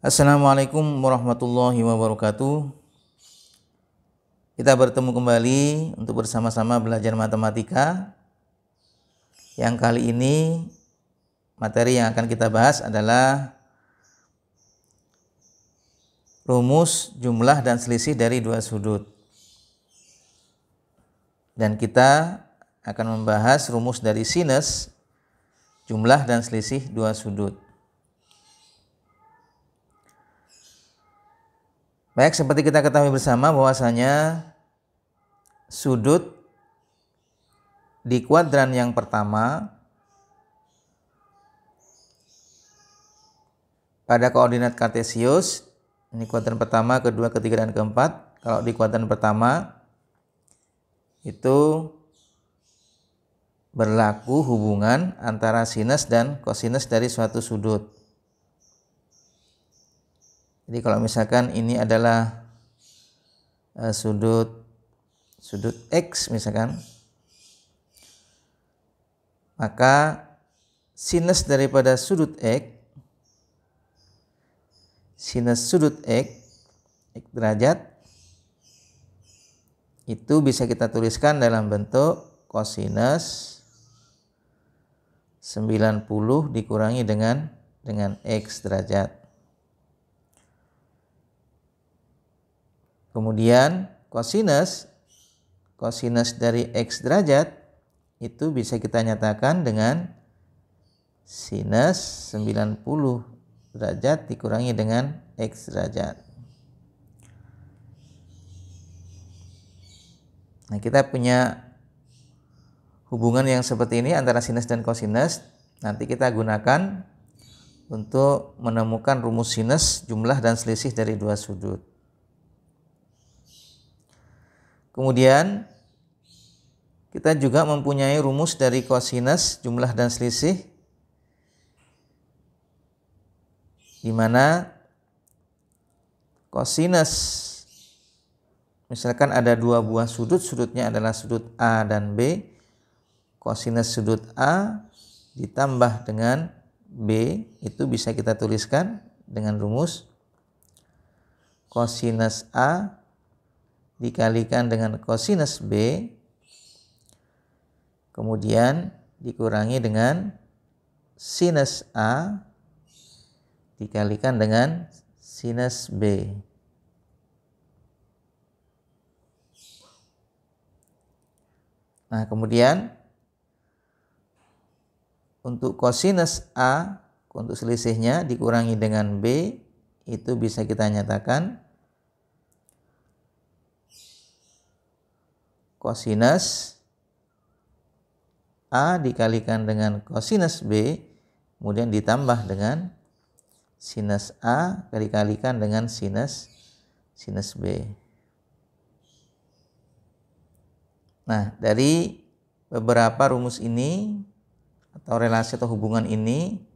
Assalamualaikum warahmatullahi wabarakatuh. Kita bertemu kembali untuk bersama-sama belajar matematika. Yang kali ini materi yang akan kita bahas adalah rumus jumlah dan selisih dari dua sudut. Dan kita akan membahas rumus dari sinus jumlah dan selisih dua sudut. Baik, seperti kita ketahui bersama bahwasanya sudut di kuadran yang pertama pada koordinat kartesius, ini kuadran pertama, kedua, ketiga, dan keempat. Kalau di kuadran pertama itu berlaku hubungan antara sinus dan kosinus dari suatu sudut. Jadi kalau misalkan ini adalah sudut X misalkan, maka sinus daripada sudut X derajat itu bisa kita tuliskan dalam bentuk kosinus 90 dikurangi dengan X derajat. Kemudian kosinus dari X derajat itu bisa kita nyatakan dengan sinus 90 derajat dikurangi dengan X derajat. Nah, kita punya hubungan yang seperti ini antara sinus dan kosinus. Nanti kita gunakan untuk menemukan rumus sinus jumlah dan selisih dari dua sudut. Kemudian kita juga mempunyai rumus dari kosinus jumlah dan selisih, di mana kosinus, misalkan ada dua buah sudut, sudutnya adalah sudut A dan B. Kosinus sudut A ditambah dengan B itu bisa kita tuliskan dengan rumus kosinus A dikalikan dengan kosinus B, kemudian dikurangi dengan sinus A dikalikan dengan sinus B. Nah, kemudian untuk kosinus A, untuk selisihnya dikurangi dengan B, itu bisa kita nyatakan kosinus A dikalikan dengan kosinus B, kemudian ditambah dengan sinus A dikalikan dengan sinus B. Nah, dari beberapa rumus ini atau relasi atau hubungan ini,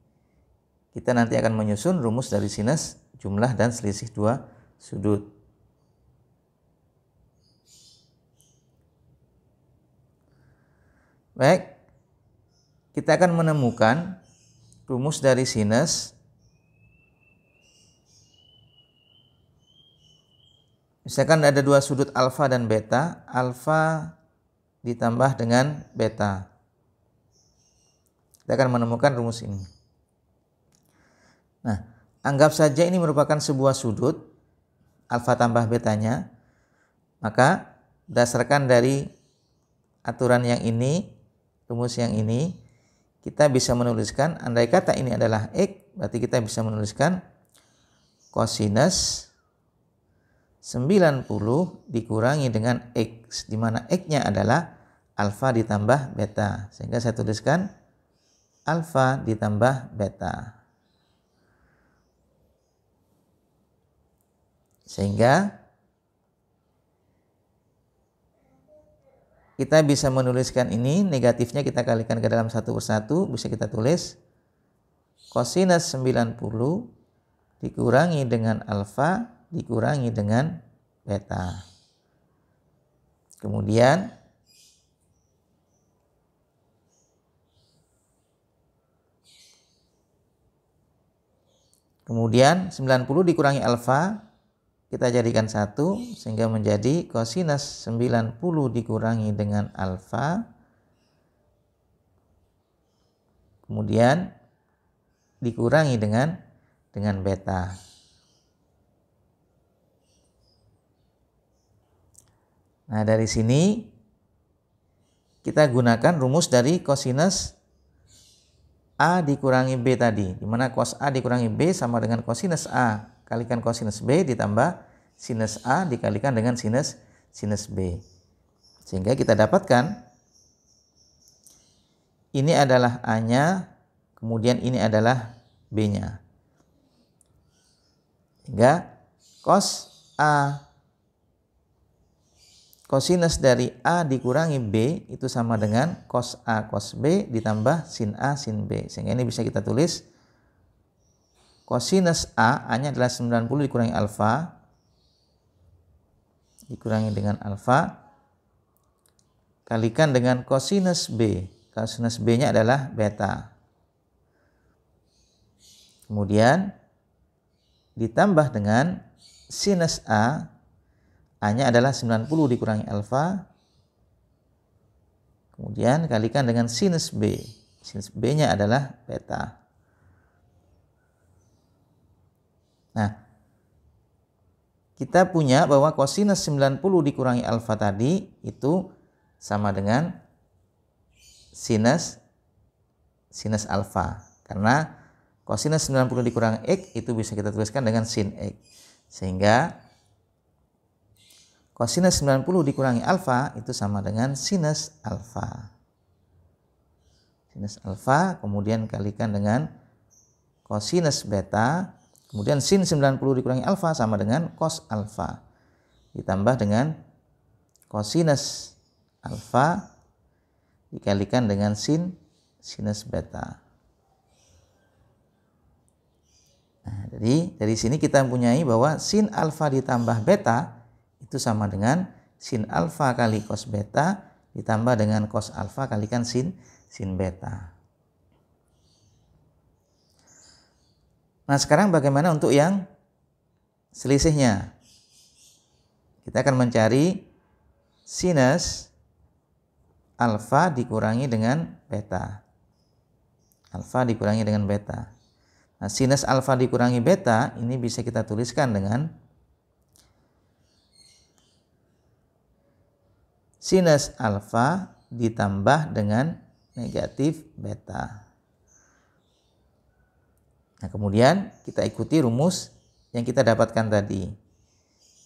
kita nanti akan menyusun rumus dari sinus jumlah dan selisih dua sudut. Baik, kita akan menemukan rumus dari sinus. Misalkan ada dua sudut alfa dan beta, alfa ditambah dengan beta. Kita akan menemukan rumus ini. Nah, anggap saja ini merupakan sebuah sudut, alfa tambah betanya. Maka berdasarkan dari aturan yang ini, rumus yang ini, kita bisa menuliskan, andai kata ini adalah X, berarti kita bisa menuliskan kosinus 90 dikurangi dengan X, di mana X-nya adalah alfa ditambah beta. Sehingga saya tuliskan alfa ditambah beta. Sehingga kita bisa menuliskan ini, negatifnya kita kalikan ke dalam satu persatu, bisa kita tulis kosinus 90 dikurangi dengan alfa dikurangi dengan beta. Kemudian Kemudian 90 dikurangi alfa kita jadikan 1 sehingga menjadi kosinus 90 dikurangi dengan alfa. Kemudian dikurangi dengan beta. Nah, dari sini kita gunakan rumus dari kosinus A dikurangi B tadi, di mana cos A dikurangi B sama dengan kosinus A kalikan kosinus B ditambah sinus A dikalikan dengan sinus B. Sehingga kita dapatkan ini adalah A-nya, kemudian ini adalah B-nya. Sehingga cos A kosinus dari A dikurangi B itu sama dengan cos A cos B ditambah sin A sin B. Sehingga ini bisa kita tulis kosinus A-nya adalah 90 dikurangi alfa dikurangi dengan alfa kalikan dengan kosinus B. Kosinus B-nya adalah beta. Kemudian ditambah dengan sinus A-nya adalah 90 dikurangi alfa. Kemudian kalikan dengan sinus B. Sinus B-nya adalah beta. Nah, kita punya bahwa kosinus 90 dikurangi alfa tadi itu sama dengan sinus alfa. Karena kosinus 90 dikurangi X itu bisa kita tuliskan dengan sin X. Sehingga kosinus 90 dikurangi alfa itu sama dengan sinus alfa. Sinus alfa kemudian kalikan dengan kosinus beta. Kemudian sin 90 dikurangi alfa sama dengan cos alfa. Ditambah dengan kosinus alfa dikalikan dengan sinus beta. Nah, jadi dari sini kita mempunyai bahwa sin alfa ditambah beta itu sama dengan sin alfa kali cos beta ditambah dengan cos alfa kalikan sin beta. Nah, sekarang bagaimana untuk yang selisihnya? Kita akan mencari sinus alfa dikurangi dengan beta. Alfa dikurangi dengan beta. Nah, sinus alfa dikurangi beta ini bisa kita tuliskan dengan sinus alfa ditambah dengan negatif beta. Nah, kemudian kita ikuti rumus yang kita dapatkan tadi.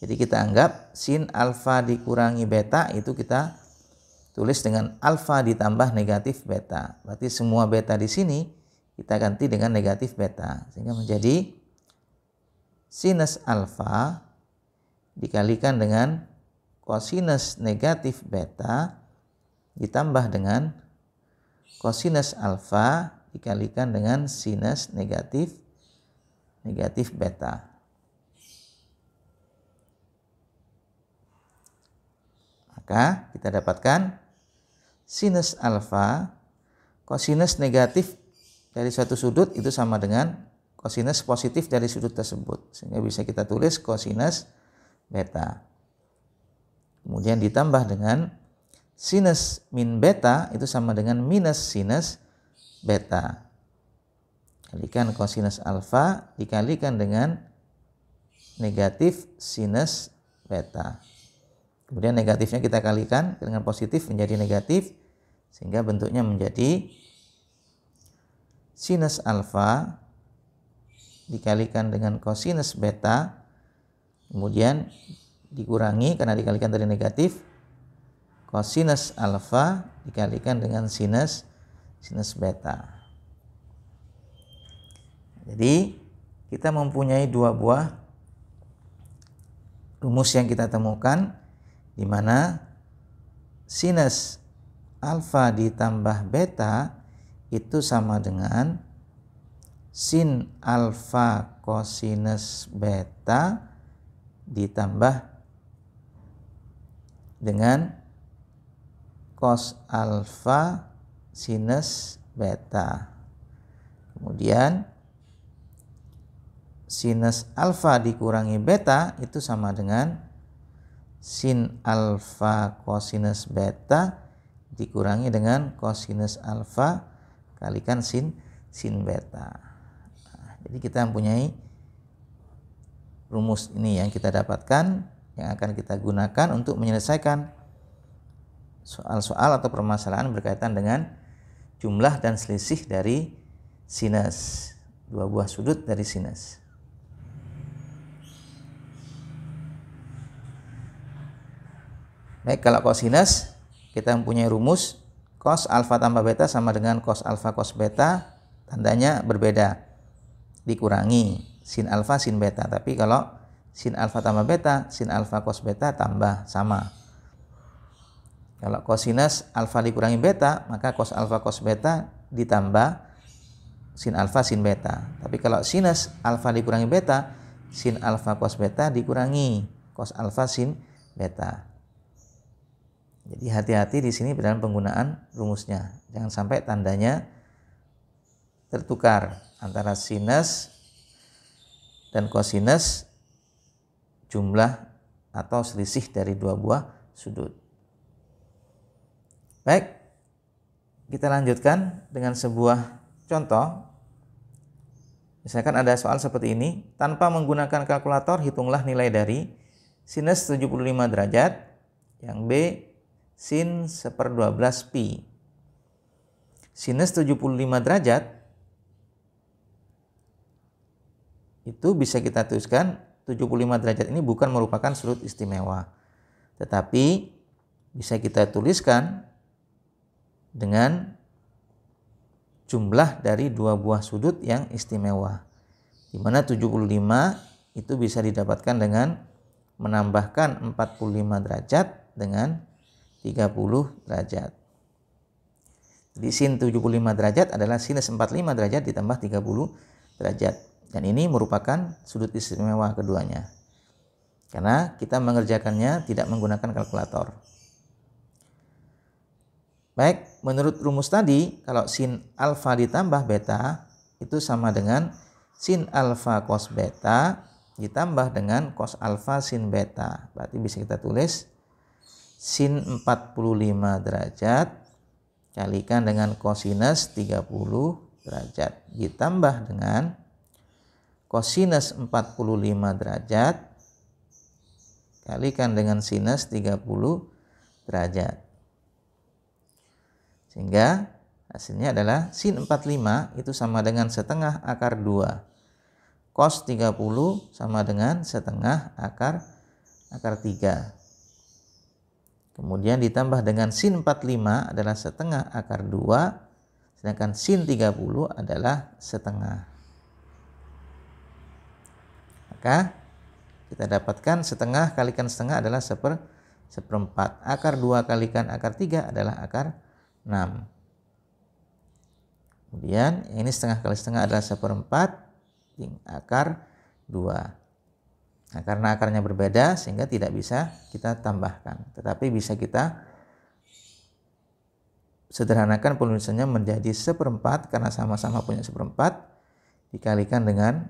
Jadi kita anggap sin alfa dikurangi beta itu kita tulis dengan alfa ditambah negatif beta. Berarti semua beta di sini kita ganti dengan negatif beta. Sehingga menjadi sinus alfa dikalikan dengan kosinus negatif beta ditambah dengan kosinus alfa dikalikan dengan sinus negatif beta. Maka kita dapatkan sinus alfa kosinus negatif dari suatu sudut itu sama dengan kosinus positif dari sudut tersebut. Sehingga bisa kita tulis kosinus beta. Kemudian ditambah dengan sinus min beta itu sama dengan minus sinus beta. Kalikan kosinus alfa dikalikan dengan negatif sinus beta. Kemudian negatifnya kita kalikan dengan positif menjadi negatif sehingga bentuknya menjadi sinus alfa dikalikan dengan kosinus beta kemudian dikurangi karena dikalikan dari negatif kosinus alfa dikalikan dengan sinus beta. Jadi kita mempunyai dua buah rumus yang kita temukan di mana sinus alfa ditambah beta itu sama dengan sin alfa kosinus beta ditambah dengan cos alfa sinus beta. Kemudian sinus alfa dikurangi beta itu sama dengan sin alfa kosinus beta dikurangi dengan kosinus alfa kalikan sin beta. Nah, jadi kita mempunyai rumus ini yang kita dapatkan yang akan kita gunakan untuk menyelesaikan soal-soal atau permasalahan berkaitan dengan jumlah dan selisih dari sinus, dua buah sudut dari sinus. Baik, kalau kosinus kita mempunyai rumus cos alfa tambah beta sama dengan cos alfa cos beta, tandanya berbeda, dikurangi sin alfa sin beta. Tapi kalau sin alfa tambah beta, sin alfa cos beta tambah sama. Kalau kosinus alfa dikurangi beta, maka cos alfa cos beta ditambah sin alfa sin beta. Tapi kalau sinus alfa dikurangi beta, sin alfa cos beta dikurangi cos alfa sin beta. Jadi hati-hati di sini dalam penggunaan rumusnya. Jangan sampai tandanya tertukar antara sinus dan kosinus jumlah atau selisih dari dua buah sudut. Baik, kita lanjutkan dengan sebuah contoh. Misalkan ada soal seperti ini, tanpa menggunakan kalkulator hitunglah nilai dari sinus 75 derajat, yang B sin 1/12 pi. Sinus 75 derajat itu bisa kita tuliskan 75 derajat ini bukan merupakan sudut istimewa, tetapi bisa kita tuliskan dengan jumlah dari dua buah sudut yang istimewa, di mana 75 itu bisa didapatkan dengan menambahkan 45 derajat dengan 30 derajat. Jadi sin 75 derajat adalah sinus 45 derajat ditambah 30 derajat. Dan ini merupakan sudut istimewa keduanya. Karena kita mengerjakannya tidak menggunakan kalkulator. Baik, menurut rumus tadi, kalau sin alfa ditambah beta itu sama dengan sin alfa cos beta ditambah dengan cos alfa sin beta. Berarti bisa kita tulis sin 45 derajat kalikan dengan kosinus 30 derajat ditambah dengan kosinus 45 derajat kalikan dengan sinus 30 derajat. Sehingga hasilnya adalah sin 45 itu sama dengan setengah akar 2. Cos 30 sama dengan setengah akar 3. Kemudian ditambah dengan sin 45 adalah setengah akar 2, sedangkan sin 30 adalah setengah. Maka kita dapatkan setengah kalikan setengah adalah seperempat. Akar 2 kalikan akar 3 adalah akar 6. Kemudian ini setengah kali setengah adalah seperempat akar 2. Nah, karena akarnya berbeda sehingga tidak bisa kita tambahkan, tetapi bisa kita sederhanakan penulisannya menjadi seperempat karena sama-sama punya seperempat dikalikan dengan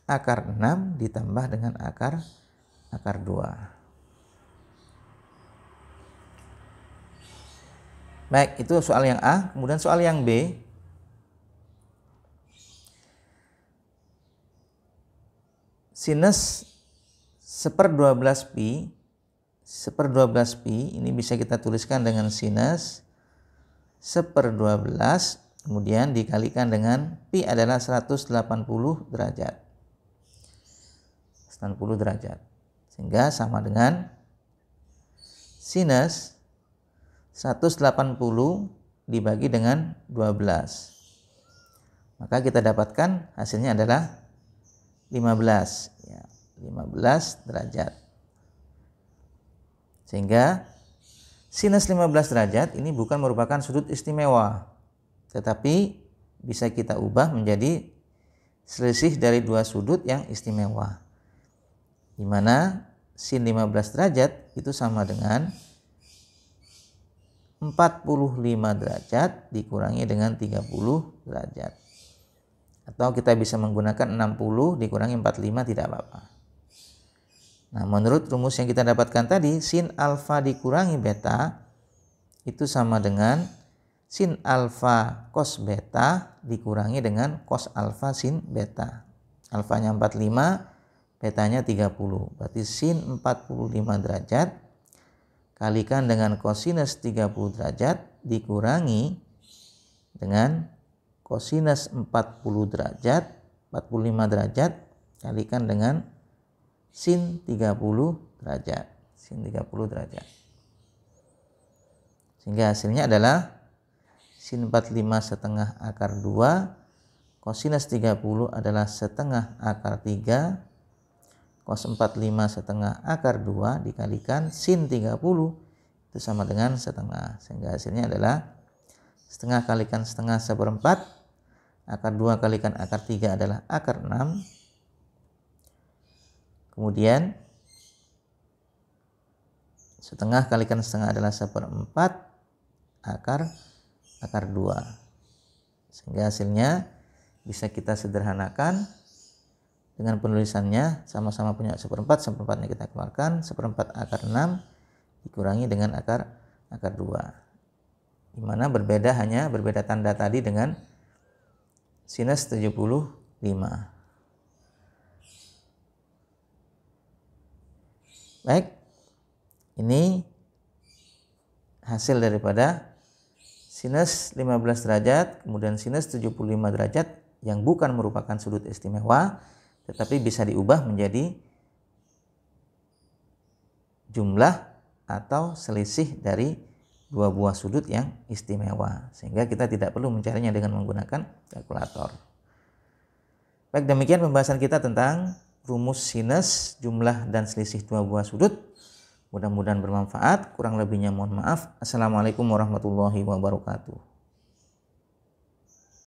akar 6 ditambah dengan akar 2. Baik, itu soal yang A. Kemudian soal yang B. Sinus 1/12 pi ini bisa kita tuliskan dengan sinus 1/12 kemudian dikalikan dengan pi adalah 180 derajat. 90 derajat. Sehingga sama dengan sinus 180 dibagi dengan 12. Maka kita dapatkan hasilnya adalah 15. Ya, 15 derajat. Sehingga sinus 15 derajat ini bukan merupakan sudut istimewa, tetapi bisa kita ubah menjadi selisih dari dua sudut yang istimewa, di mana sin 15 derajat itu sama dengan 45 derajat dikurangi dengan 30 derajat. Atau kita bisa menggunakan 60 dikurangi 45 tidak apa-apa. Nah, menurut rumus yang kita dapatkan tadi, sin alfa dikurangi beta itu sama dengan sin alfa cos beta dikurangi dengan cos alfa sin beta. Alfanya 45, betanya 30. Berarti sin 45 derajat kalikan dengan kosinus 30 derajat dikurangi dengan kosinus 45 derajat kalikan dengan sin 30 derajat. Sin 30 derajat. Sehingga hasilnya adalah sin 45 setengah akar 2, kosinus 30 adalah setengah akar 3, cos 45 setengah akar 2 dikalikan sin 30 itu sama dengan setengah. Sehingga hasilnya adalah setengah kalikan setengah seperempat, akar 2 kalikan akar 3 adalah akar 6. Kemudian setengah kalikan setengah adalah seperempat, akar 2. Sehingga hasilnya bisa kita sederhanakan dengan penulisannya sama-sama punya seperempat, seperempatnya kita keluarkan, seperempat akar 6 dikurangi dengan akar 2. Di mana berbeda tanda tadi dengan sinus 75. Baik, ini hasil daripada sinus 15 derajat, kemudian sinus 75 derajat yang bukan merupakan sudut istimewa, tetapi bisa diubah menjadi jumlah atau selisih dari dua buah sudut yang istimewa. Sehingga kita tidak perlu mencarinya dengan menggunakan kalkulator. Baik, demikian pembahasan kita tentang rumus sinus, jumlah dan selisih dua buah sudut. Mudah-mudahan bermanfaat. Kurang lebihnya mohon maaf. Assalamualaikum warahmatullahi wabarakatuh.